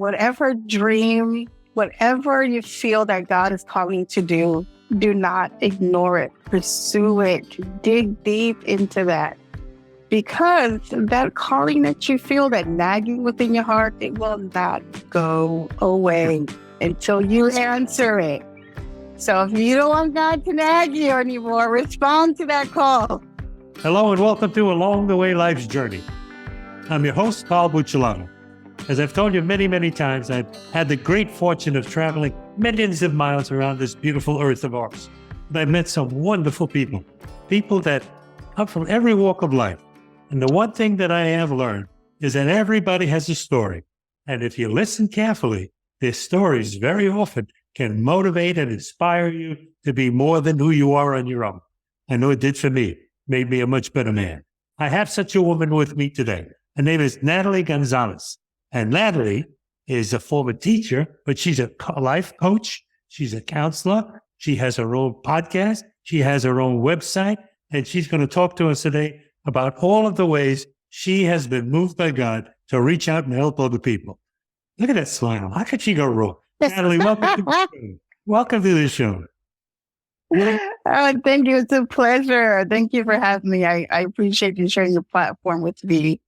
Whatever dream, whatever you feel that God is calling you to do not ignore it. Pursue it. Dig deep into that. Because that calling that you feel, that nagging within your heart, it will not go away until you answer it. So if you don't want God to nag you anymore, respond to that call. Hello and welcome to Along the Way Life's Journey. I'm your host, Carl Buccellato. As I've told you many, many times, I've had the great fortune of traveling millions of miles around this beautiful earth of ours. And I've met some wonderful people that come from every walk of life. And the one thing that I have learned is that everybody has a story. And if you listen carefully, their stories very often can motivate and inspire you to be more than who you are on your own. I know it did for me, made me a much better man. I have such a woman with me today. Her name is Natalie Gonzalez. And Natalie is a former teacher, but she's a life coach. She's a counselor. She has her own podcast. She has her own website. And she's going to talk to us today about all of the ways she has been moved by God to reach out and help other people. Look at that smile. How could she go wrong? Natalie, welcome to the show. Welcome to the show. Thank you. It's a pleasure. Thank you for having me. I appreciate you sharing your platform with me.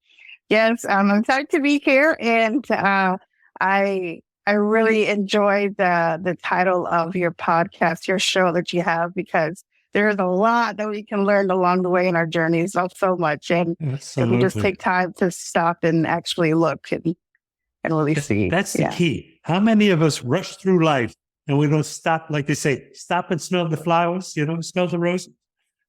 Yes, I'm excited to be here, and I really enjoy the title of your podcast, your show that you have, because there's a lot that we can learn along the way in our journeys. So much, and if we just take time to stop and actually look and really see. That's the key. How many of us rush through life and we don't stop, like they say, stop and smell the flowers, smell the roses?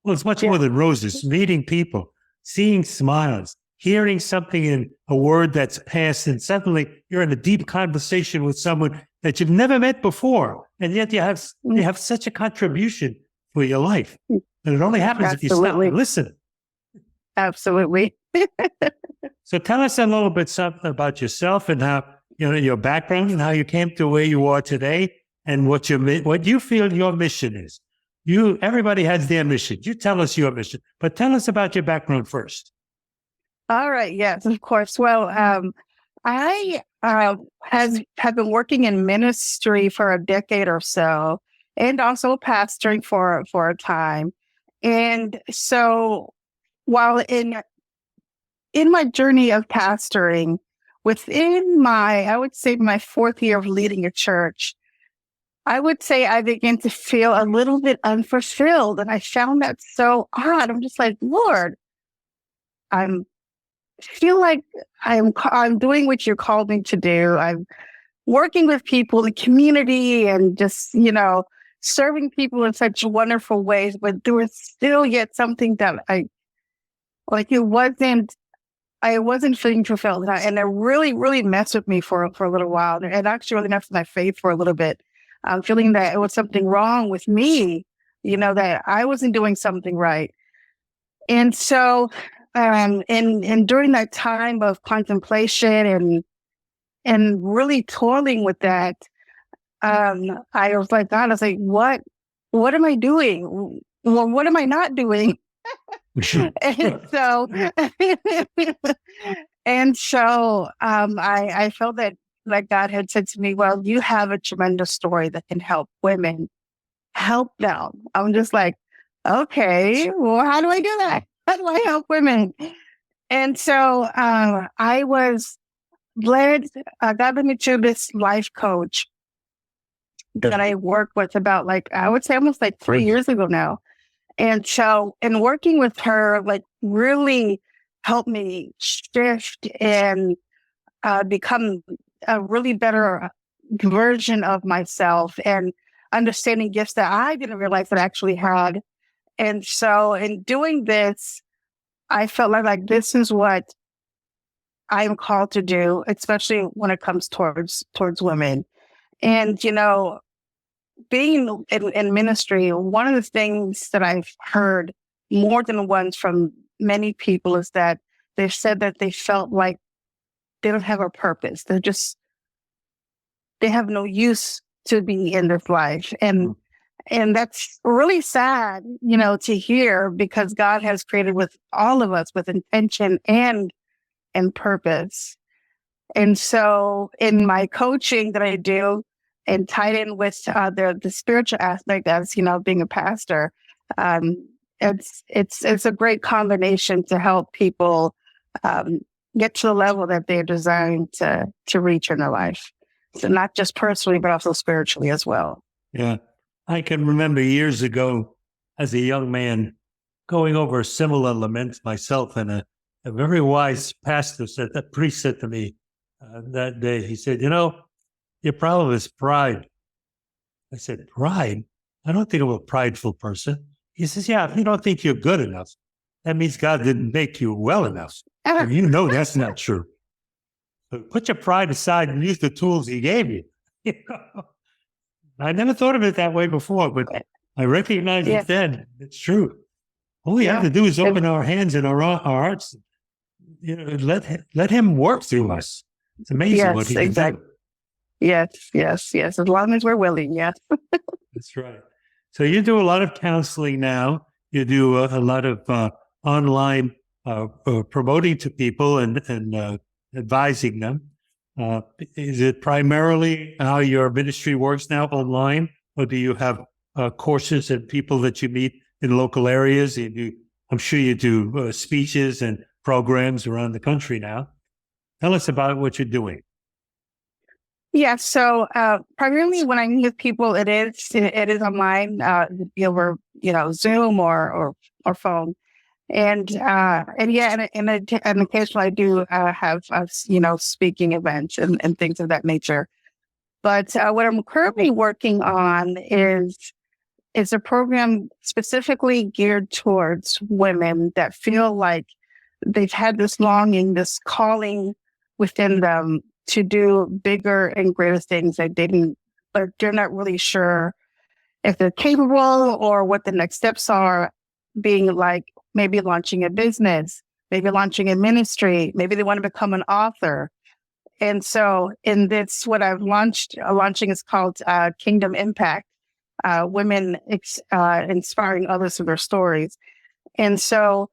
Well, it's much more than roses. Meeting people, seeing smiles, hearing something in a word that's passed, and suddenly you're in a deep conversation with someone that you've never met before. And yet you have such a contribution for your life. And it only happens if you stop and listen. Absolutely. So tell us a little bit something about yourself and how, your background and how you came to where you are today and what you feel your mission is. Everybody has their mission. You tell us your mission, but tell us about your background first. All right. Yes, of course. Well, I have been working in ministry for a decade or so, and also pastoring for a time. And so, while in my journey of pastoring, within I would say my fourth year of leading a church, I would say I began to feel a little bit unfulfilled, and I found that so odd. I'm just like, Lord, I feel like I'm doing what you called me to do. I'm working with people in the community and just, serving people in such wonderful ways, but there was still yet something that I wasn't feeling fulfilled. And it really, really messed with me for a little while. And actually really messed with my faith for a little bit. Feeling that it was something wrong with me, that I wasn't doing something right. And so, and during that time of contemplation and really toiling with that, I was like, God, what am I doing? Well, what am I not doing? and so, I felt that like God had said to me, well, you have a tremendous story that can help women. Help them. I'm just like, okay, well, how do I do that? How do I help women? And so I was led, God led me to this life coach that I worked with about I would say almost 3 years ago now. And so, in working with her, really helped me shift and become a really better version of myself and understanding gifts that I didn't realize that I actually had. And so in doing this, I felt like this is what I am called to do, especially when it comes towards women. And, being in ministry, one of the things that I've heard more than once from many people is that they've said that they felt like they don't have a purpose. They have no use to be in this life. And that's really sad, to hear, because God has created with all of us with intention and purpose. And so in my coaching that I do and tied in with the spiritual aspect as, being a pastor, um, it's a great combination to help people um, get to the level that they're designed to reach in their life. So not just personally, but also spiritually as well. Yeah. I can remember years ago as a young man going over a similar lament myself, and a very wise pastor that priest said to me that day, he said, your problem is pride. I said, pride? I don't think I'm a prideful person. He says, yeah, if you don't think you're good enough, that means God didn't make you well enough. And that's not true. So put your pride aside and use the tools he gave you. I never thought of it that way before, but I recognize it then. It's true. All we have to do is open our hands and our hearts. Let him work through us. It's amazing what he can do. Yes. As long as we're willing, yes. That's right. So you do a lot of counseling now. You do a lot of online promoting to people and advising them. Is it primarily how your ministry works now, online, or do you have courses and people that you meet in local areas? I'm sure you do speeches and programs around the country now. Tell us about what you're doing. Yeah, so primarily when I meet with people, it is online, over Zoom or phone, and occasionally I do have speaking events and things of that nature. But what I'm currently working on is a program specifically geared towards women that feel like they've had this longing, this calling within them to do bigger and greater things that but they're not really sure if they're capable or what the next steps are, being like maybe launching a business, maybe launching a ministry, maybe they want to become an author. And so in this, what I've launching is called Kingdom Impact, women inspiring others through their stories. And so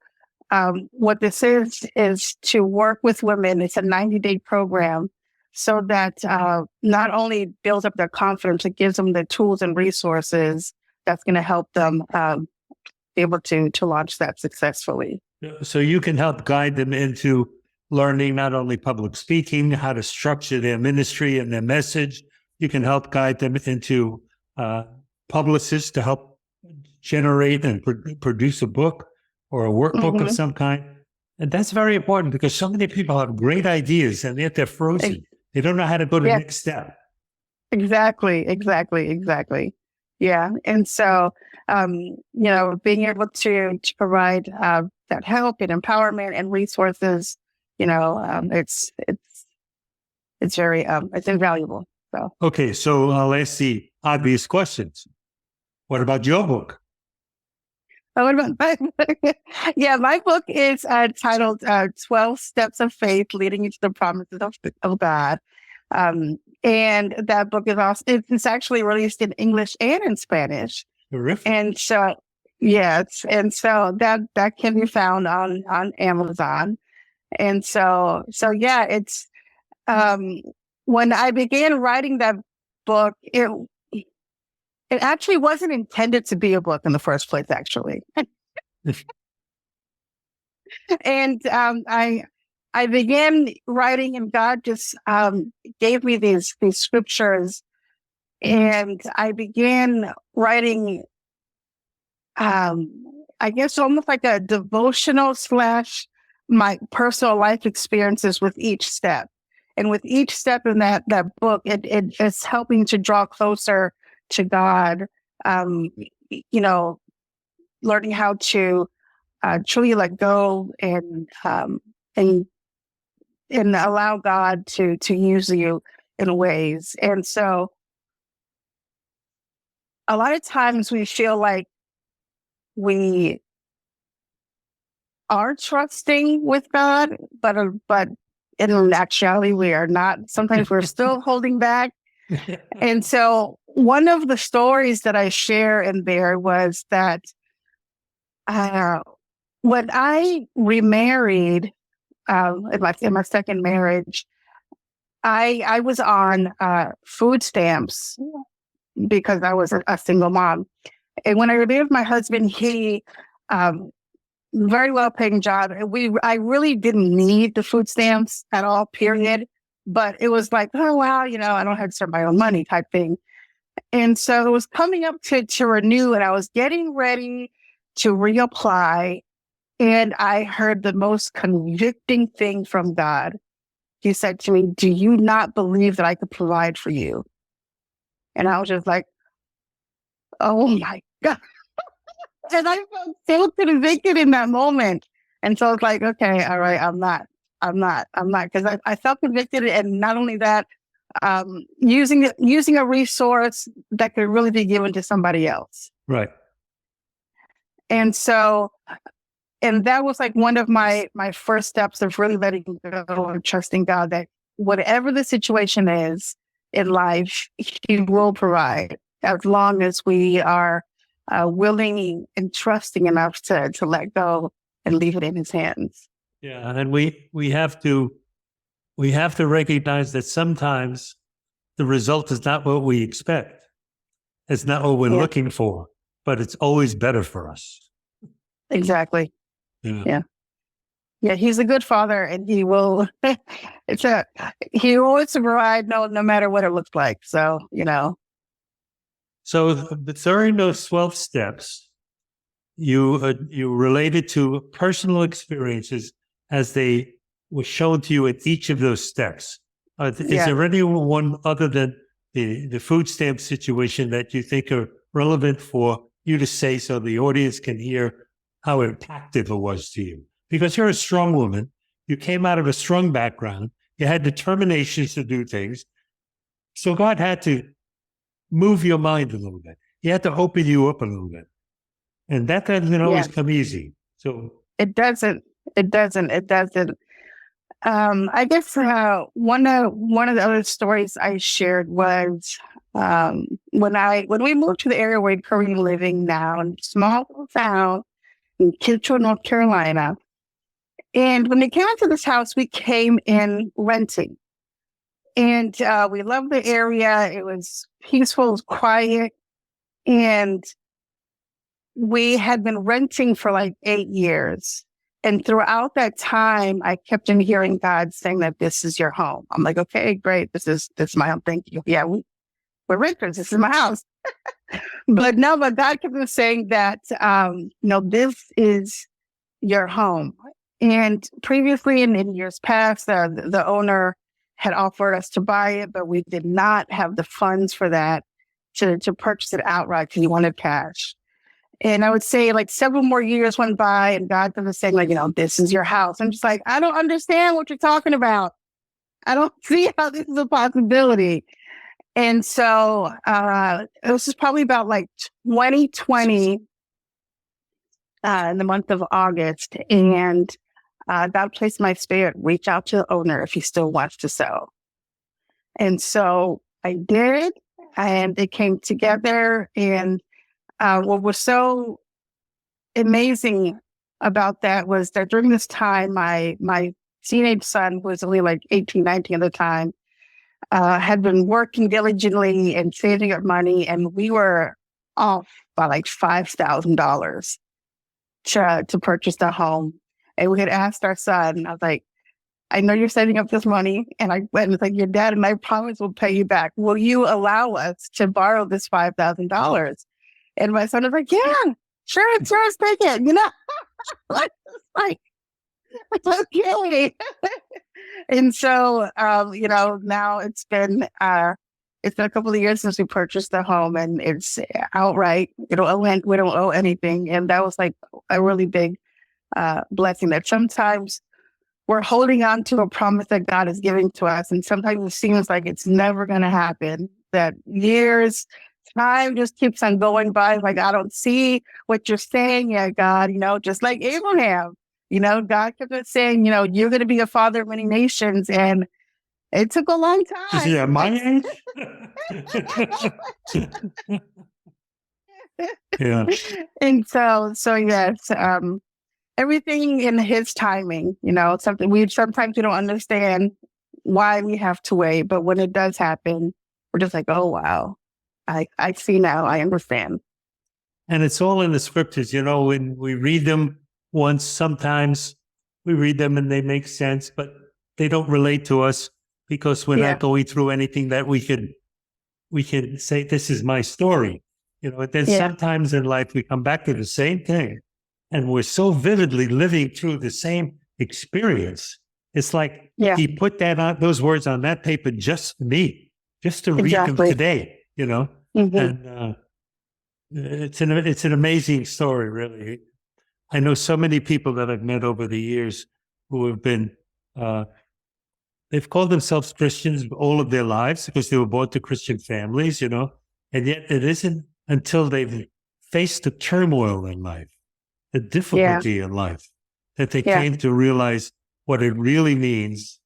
what this is to work with women. It's a 90-day program so that not only builds up their confidence, it gives them the tools and resources that's going to help them be able to launch that successfully. So you can help guide them into learning not only public speaking, how to structure their ministry and their message. You can help guide them into publicists to help generate and produce a book or a workbook of some kind. And that's very important because so many people have great ideas and yet they're frozen. They don't know how to go to the next step. Exactly. Yeah. And so, being able to provide that help and empowerment and resources, it's very, it's invaluable. So. Okay. So I'll ask the obvious questions. What about your book? What about my book? Yeah, my book is titled 12 Steps of Faith Leading You to the Promises of God. And that book is also, it's actually released in English and in Spanish. Terrific. And so, yes. And so that can be found on Amazon. And so yeah, it's, when I began writing that book, it actually wasn't intended to be a book in the first place, actually. And I began writing, and God just gave me these scriptures, and I began writing. I guess almost like a devotional / my personal life experiences with each step, and with each step in that book, it's helping to draw closer to God. Learning how to truly let go and allow God to use you in ways. And so a lot of times we feel like we are trusting with God, but in actuality we are not. Sometimes we're still holding back. And so one of the stories that I share in there was that when I remarried in my second marriage, I was on food stamps because I was a single mom. And when I lived with my husband, he um, very well paying job. I really didn't need the food stamps at all, period. But it was like, oh wow, I don't have to start my own money type thing. And so it was coming up to renew, and I was getting ready to reapply. And I heard the most convicting thing from God. He said to me, "Do you not believe that I could provide for you?" And I was just like, oh my God. And I felt so convicted in that moment. And so I was like, okay, all right, I'm not. Because I felt convicted. And not only that, using a resource that could really be given to somebody else. Right. And so, and that was like one of my first steps of really letting go and trusting God that whatever the situation is in life, He will provide as long as we are willing and trusting enough to let go and leave it in His hands. Yeah, and we have to recognize that sometimes the result is not what we expect. It's not what we're looking for, but it's always better for us. Exactly. Yeah. He's a good father, and He will. He always provide, no matter what it looks like. So So during those 12 steps, you related to personal experiences as they were shown to you at each of those steps. Is there anyone other than the food stamp situation that you think are relevant for you to say so the audience can hear how impactful it was to you? Because you're a strong woman. You came out of a strong background. You had determination to do things. So God had to move your mind a little bit. He had to open you up a little bit. And that doesn't always come easy. So it doesn't. I guess one of the other stories I shared was when we moved to the area we're currently living now, in a small town in Kitchener, North Carolina. And when we came into this house, we came in renting. And we loved the area. It was peaceful, it was quiet. And we had been renting for like 8 years. And throughout that time, I kept on hearing God saying that this is your home. I'm like, okay, great. This is my home. Thank you. Yeah, we're renters. This is my house. But God kept on saying that, this is your home. And previously in years past, the owner had offered us to buy it, but we did not have the funds for that to purchase it outright because he wanted cash. And I would say like several more years went by, and God was saying like, this is your house. I'm just like, I don't understand what you're talking about. I don't see how this is a possibility. And so it was just probably about like 2020 in the month of August. And God placed my spirit, reach out to the owner if he still wants to sell. And so I did, and it came together. And what was so amazing about that was that during this time, my teenage son, who was only like 18, 19 at the time, had been working diligently and saving up money, and we were off by like $5,000 to purchase the home. And we had asked our son, I was like, I know you're saving up this money. And I went and was like, your dad and I promise we'll pay you back. Will you allow us to borrow this $5,000? And my son was like, yeah, sure, it's yours, take it. Like, okay. And so, now it's been a couple of years since we purchased the home, and it's outright. We don't owe anything. And that was like a really big blessing, that sometimes we're holding on to a promise that God is giving to us. And sometimes it seems like it's never going to happen, that time just keeps on going by. Like, I don't see what you're saying yet, God, just like Abraham, God kept on saying, you're going to be a father of many nations. And it took a long time. Is he at my age? Yeah. And so yes, everything in his timing, sometimes we don't understand why we have to wait. But when it does happen, we're just like, oh, wow, I see now. I understand. And it's all in the scriptures. When we read them once, sometimes we read them and they make sense, but they don't relate to us because we're Yeah. not going through anything that we can say, this is my story. And then Yeah. sometimes in life we come back to the same thing and we're so vividly living through the same experience. It's like Yeah. he put those words on that paper just for me, just to read them Exactly. today, Mm-hmm. and it's an amazing story, really. I know so many people that I've met over the years who have been, they've called themselves Christians all of their lives because they were born to Christian families, and yet it isn't until they've faced the turmoil in life, the difficulty in life, that they came to realize what it really means,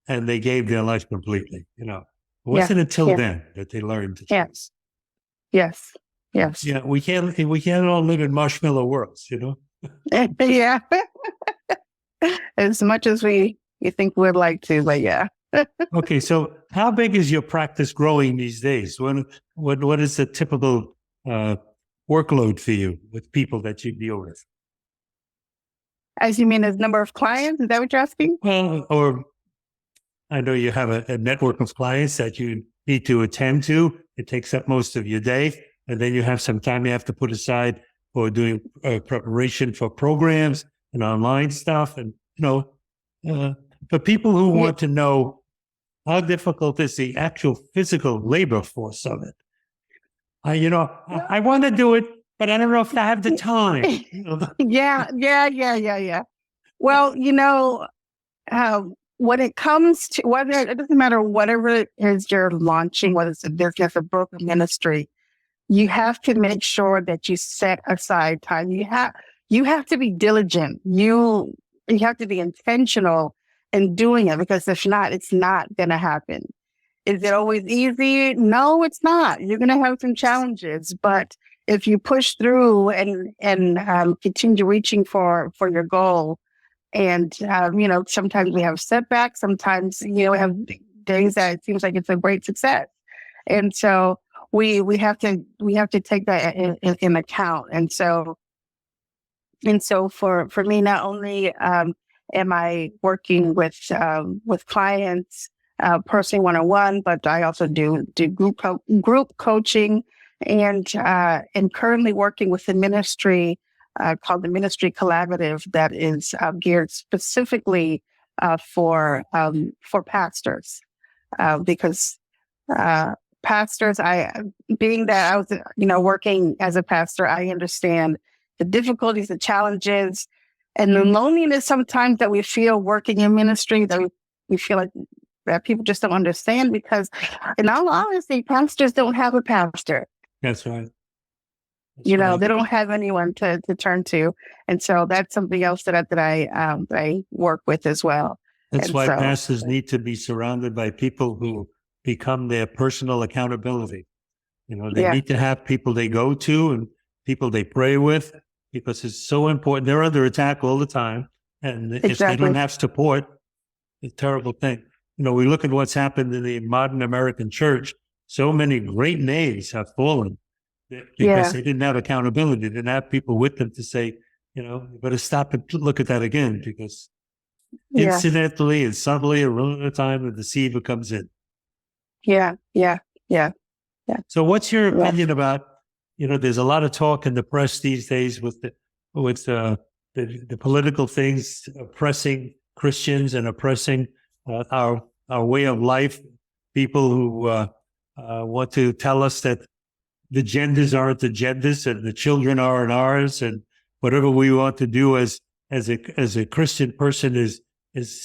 and they gave their life completely. It wasn't until then that they learned to trust. Yes. Yes. Yeah, we can't all live in marshmallow worlds, Yeah. As much as we think we'd like to, but yeah. Okay, so how big is your practice growing these days? What is the typical workload for you with people that you deal with? As you mean, as number of clients? Is that what you're asking? Well, or I know you have a network of clients that you need to attend to. It takes up most of your day. And then you have some time you have to put aside for doing preparation for programs and online stuff. And, for people who want to know how difficult is the actual physical labor force of it. I want to do it, but I don't know if I have the time. Yeah. Well, when it comes to whether it doesn't matter whatever it is you're launching, whether it's a business, a book, a ministry, you have to make sure that you set aside time. You have to be diligent. You have to be intentional in doing it, because if not, it's not going to happen. Is it always easy? No, it's not. You're going to have some challenges, but if you push through and continue reaching for your goal, and sometimes we have setbacks. Sometimes we have days that it seems like it's a great success, and so we have to take that in account. And so for me, not only am I working with clients personally one-on-one, but I also do group coaching, and currently working with a ministry called the Ministry Collaborative that is geared specifically for pastors, because pastors, being that I was working as a pastor, I understand the difficulties, the challenges, and the loneliness sometimes that we feel working in ministry, that we feel like that people just don't understand, because in all honesty, pastors don't have a pastor. That's right. They don't have anyone to turn to. And so that's something else that I work with as well. That's why pastors need to be surrounded by people who become their personal accountability. They need to have people they go to and people they pray with, because it's so important. They're under attack all the time. And if they don't have support, it's a terrible thing. We look at what's happened in the modern American church. So many great names have fallen because they didn't have accountability. They didn't have people with them to say, you better stop and look at that again, because incidentally and subtly around the time the deceiver comes in. Yeah. So what's your opinion about, there's a lot of talk in the press these days with the political things oppressing Christians and oppressing our way of life. People who want to tell us that the genders aren't the genders and the children aren't ours, and whatever we want to do as a Christian person is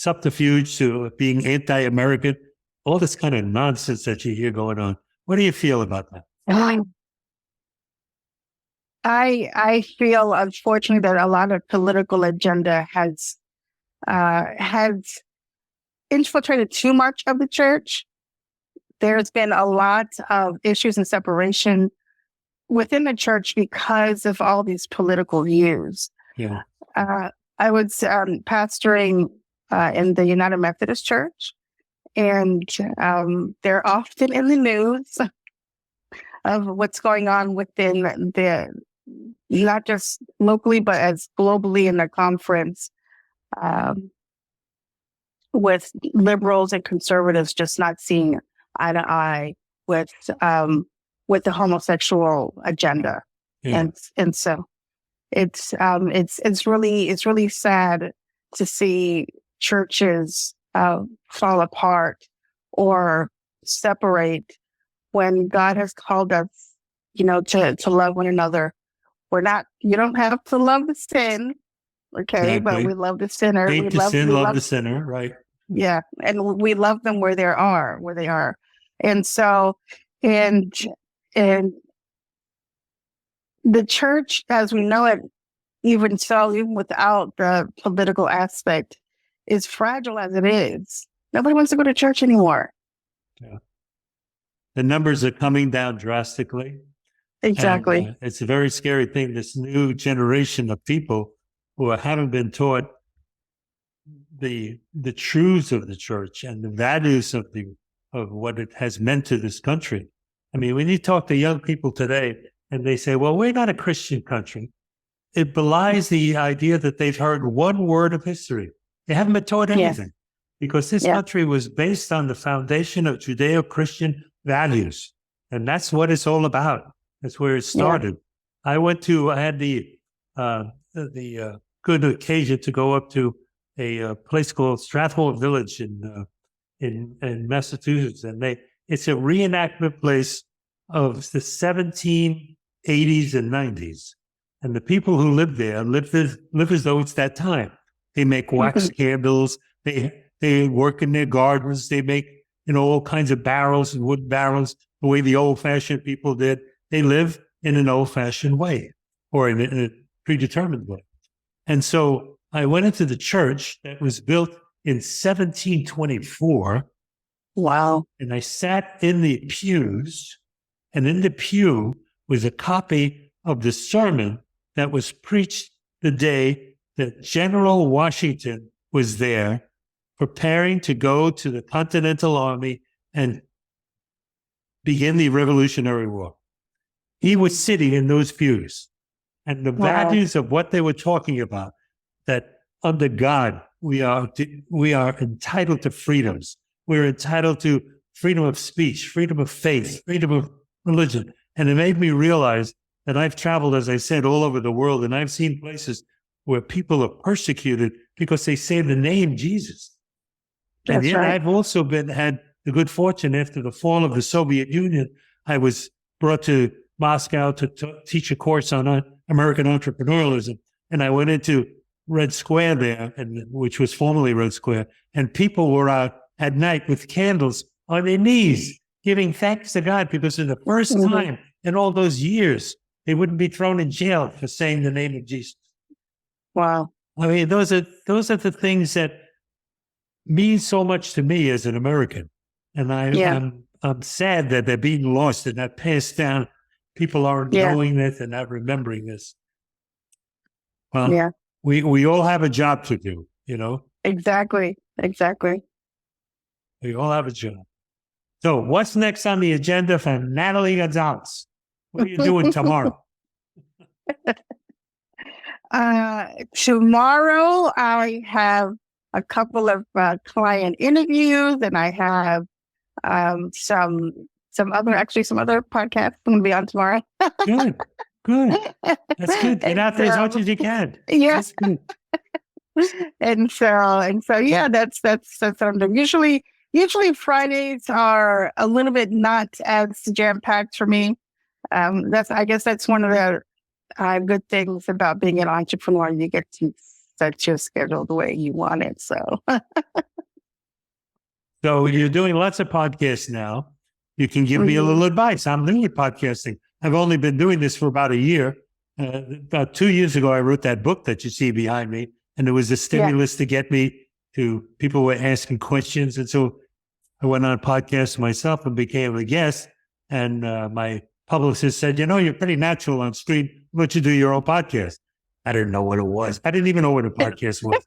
subterfuge to being anti-American. All this kind of nonsense that you hear going on. What do you feel about that? I feel, unfortunately, that a lot of political agenda has infiltrated too much of the church. There's been a lot of issues and separation within the church because of all these political views. Yeah. I was pastoring in the United Methodist Church, and they're often in the news of what's going on within the, not just locally, but as globally in the conference, um, with liberals and conservatives just not seeing eye to eye with the homosexual agenda. Yeah. And so it's really sad to see churches fall apart or separate when God has called us, to love one another. You don't have to love the sin, okay? But Exactly. we love the sinner. Hate the sin, love the sinner, right? Yeah. And we love them where they are. And so, and, and the church as we know it, even without the political aspect, is fragile as it is. Nobody wants to go to church anymore. Yeah. The numbers are coming down drastically. Exactly. And, it's a very scary thing. This new generation of people who haven't been taught the truths of the church and the values of what it has meant to this country. I mean, when you talk to young people today and they say, well, we're not a Christian country, it belies the idea that they've heard one word of history. They haven't been taught anything because this country was based on the foundation of Judeo-Christian values. And that's what it's all about. That's where it started. I had the good occasion to go up to a place called Strathmore Village in Massachusetts, and it's a reenactment place of the 1780s and 90s, and the people who live there live as though it's that time. They make wax candles. They work in their gardens. They make all kinds of barrels and wood barrels the way the old-fashioned people did. They live in an old-fashioned way, or in a predetermined way. And so I went into the church that was built in 1724. Wow. And I sat in the pews, and in the pew was a copy of the sermon that was preached the day that General Washington was there preparing to go to the Continental Army and begin the Revolutionary War. He was sitting in those pews. And the values of what they were talking about, that under God, we are entitled to freedoms. We're entitled to freedom of speech, freedom of faith, freedom of religion. And it made me realize that I've traveled, as I said, all over the world, and I've seen places where people are persecuted because they say the name Jesus. And yet I've also had the good fortune after the fall of the Soviet Union, I was brought to Moscow to teach a course on American entrepreneurialism. And I went into Red Square there, which was formerly Red Square, and people were out at night with candles on their knees, giving thanks to God because for the first time in all those years, they wouldn't be thrown in jail for saying the name of Jesus. Wow. I mean, those are the things that mean so much to me as an American. And I'm sad that they're being lost and not passed down. People aren't knowing this and not remembering this. Well, we all have a job to do, Exactly. We all have a job. So what's next on the agenda for Natalie Gonzalez? What are you doing tomorrow? Tomorrow I have a couple of client interviews, and I have some other podcasts I'm going to be on tomorrow. Good. That's good. Get out there as much as you can. Yeah. And so, yeah, that's what I'm doing. Usually Fridays are a little bit not as jam-packed for me. I guess that's one of the good things about being an entrepreneur. You get to set your schedule the way you want it. So, so you're doing lots of podcasts now. You can give me a little advice. I'm new at podcasting. I've only been doing this for about a year. About 2 years ago, I wrote that book that you see behind me, and it was a stimulus to get me to people who were asking questions. And so I went on podcasts myself and became a guest. And my publicist said, you're pretty natural on screen. Why don't you do your own podcast? I didn't know what it was. I didn't even know what a podcast was.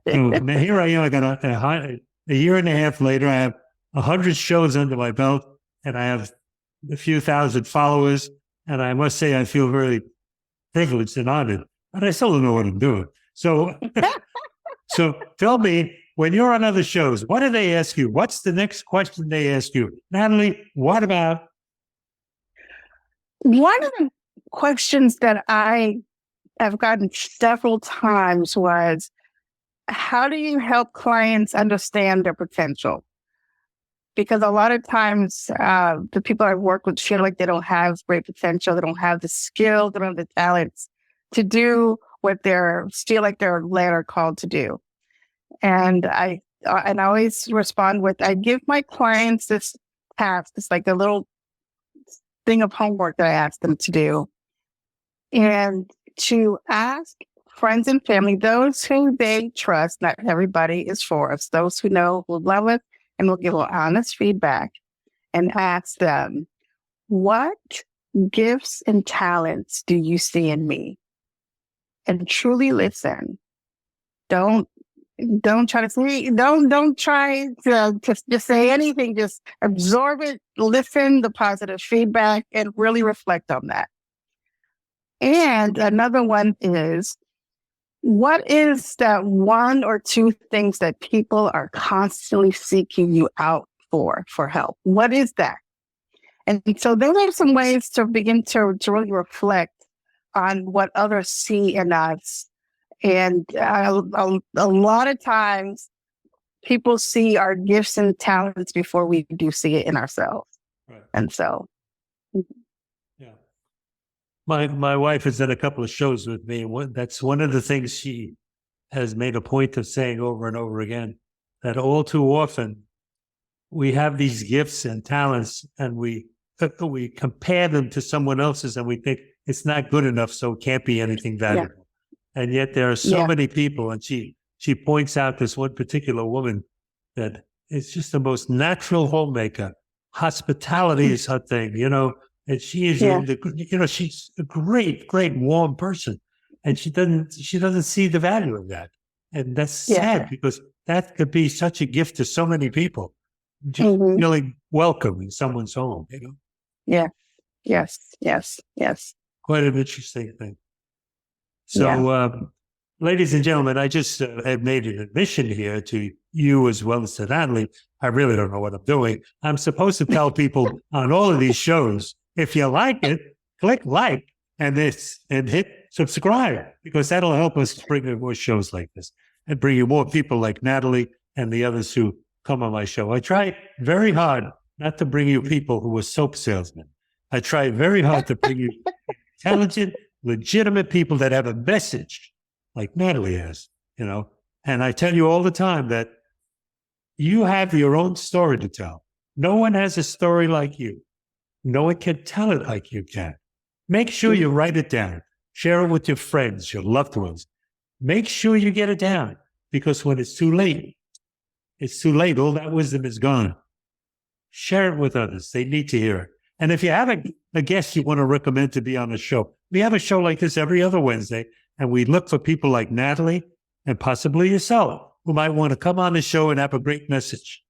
So now here I am. I got a year and a half later. I have 100 shows under my belt, and I have a few thousand followers. And I must say, I feel very privileged and honored, but I still don't know what I'm doing. So, so tell me, when you're on other shows, what do they ask you? What's the next question they ask you? Natalie, what about? One of the questions that I have gotten several times was, how do you help clients understand their potential? Because a lot of times the people I work with feel like they don't have great potential. They don't have the skill, they don't have the talents to do what they're feel like they're led or called to do. And I always respond with, I give my clients this task. It's like a little thing of homework that I ask them to do. And to ask friends and family, those who they trust, not everybody is for us, those who know, who love us, and will give honest feedback, and ask them, what gifts and talents do you see in me? And truly listen. Don't try to say, don't try to just say anything. Just absorb it, listen, the positive feedback, and really reflect on that. And another one is, what is that one or two things that people are constantly seeking you out for help? What is that? And so those are some ways to begin to really reflect on what others see in us. And a lot of times people see our gifts and talents before we do see it in ourselves. Right. And so. Yeah. My wife has done a couple of shows with me. That's one of the things she has made a point of saying over and over again, that all too often we have these gifts and talents and we compare them to someone else's and we think it's not good enough, so it can't be anything valuable. Yeah. And yet there are so many people, and she points out this one particular woman that is just the most natural homemaker. Hospitality is her thing, and she is, she's a great, warm person, and she doesn't see the value of that. And that's sad, because that could be such a gift to so many people. Just feeling welcome in someone's home, Yeah. Yes. Quite an interesting thing. So, ladies and gentlemen, I just have made an admission here to you as well as to Natalie. I really don't know what I'm doing. I'm supposed to tell people on all of these shows, if you like it, click like and hit subscribe, because that'll help us bring you more shows like this and bring you more people like Natalie and the others who come on my show. I try very hard not to bring you people who are soap salesmen. I try very hard to bring you intelligent, legitimate people that have a message like Natalie has, And I tell you all the time that you have your own story to tell. No one has a story like you. No one can tell it like you can. Make sure you write it down. Share it with your friends, your loved ones. Make sure you get it down, because when it's too late, all that wisdom is gone. Share it with others. They need to hear it. And if you have a guest you want to recommend to be on the show, we have a show like this every other Wednesday, and we look for people like Natalie and possibly yourself who might want to come on the show and have a great message.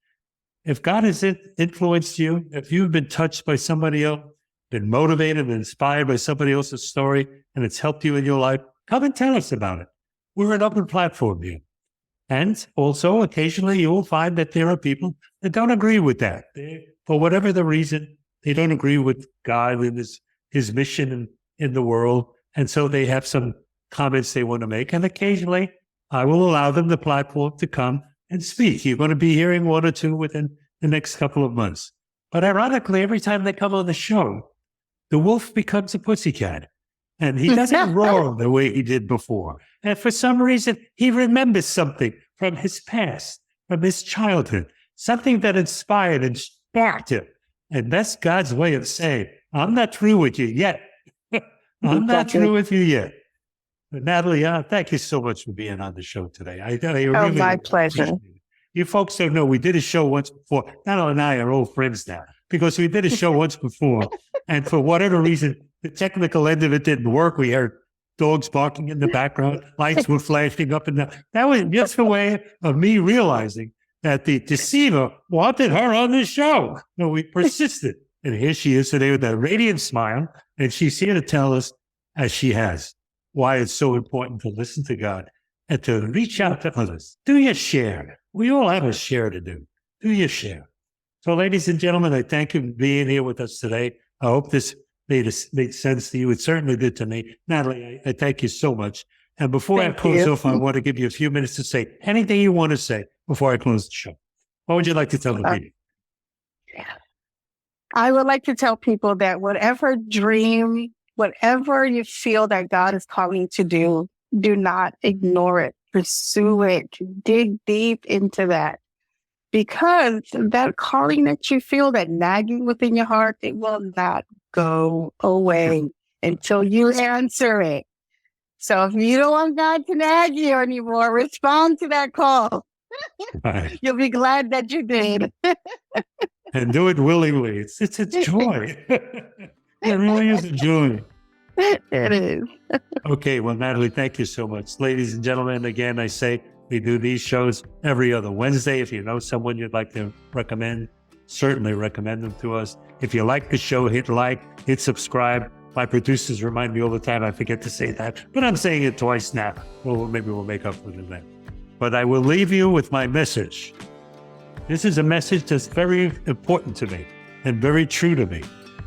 If God has influenced you, if you've been touched by somebody else, been motivated and inspired by somebody else's story, and it's helped you in your life, come and tell us about it. We're an open platform here. And also, occasionally, you will find that there are people that don't agree with that. For whatever the reason, they don't agree with God and his mission in the world. And so they have some comments they want to make. And occasionally, I will allow them the platform to come and speak. You're going to be hearing one or two within the next couple of months. But ironically, every time they come on the show, the wolf becomes a pussycat. And he doesn't roar the way he did before. And for some reason, he remembers something from his past, from his childhood, something that inspired and sparked him. And that's God's way of saying, I'm not through with you yet. I'm not through with you yet. But Natalie, thank you so much for being on the show today. I really my pleasure. You folks don't know, we did a show once before. Natalie and I are old friends now, because we did a show once before. And for whatever reason, the technical end of it didn't work. We heard dogs barking in the background, lights were flashing up and down. That was just a way of me realizing that the deceiver wanted her on this show. And we persisted. And here she is today with a radiant smile. And she's here to tell us, as she has, why it's so important to listen to God and to reach out to others. Do your share. We all have a share to do. Do your share. So, ladies and gentlemen, I thank you for being here with us today. I hope this made sense to you. It certainly did to me. Natalie, I thank you so much. And before I close off, I want to give you a few minutes to say anything you want to say before I close the show. What would you like to tell the people? I would like to tell people that whatever dream, whatever you feel that God is calling you to do not ignore it. Pursue it. Dig deep into that. Because that calling that you feel, that nagging within your heart, it will not go away until you answer it. So if you don't want God to nag you anymore, respond to that call. Right. You'll be glad that you did. And do it willingly. It's a joy. It really is a joy. It is. Okay, well, Natalie, thank you so much. Ladies and gentlemen, again, I say we do these shows every other Wednesday. If you know someone you'd like to recommend, certainly recommend them to us. If you like the show, hit like, hit subscribe. My producers remind me all the time I forget to say that, but I'm saying it twice now. Well, maybe we'll make up for it then. But I will leave you with my message. This is a message that's very important to me and very true to me.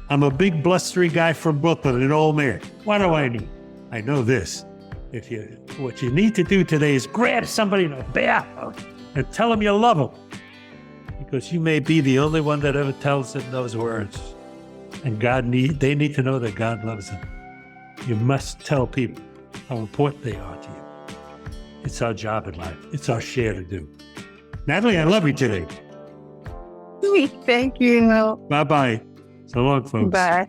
I'm a big blustery guy from Brooklyn, an old man. What do I know? I know this. What you need to do today is grab somebody in a bear and tell them you love them. Because you may be the only one that ever tells them those words. And they need to know that God loves them. You must tell people how important they are to you. It's our job in life. It's our share to do. Natalie, I love you today. Thank you. Bye-bye. So long, folks. Bye.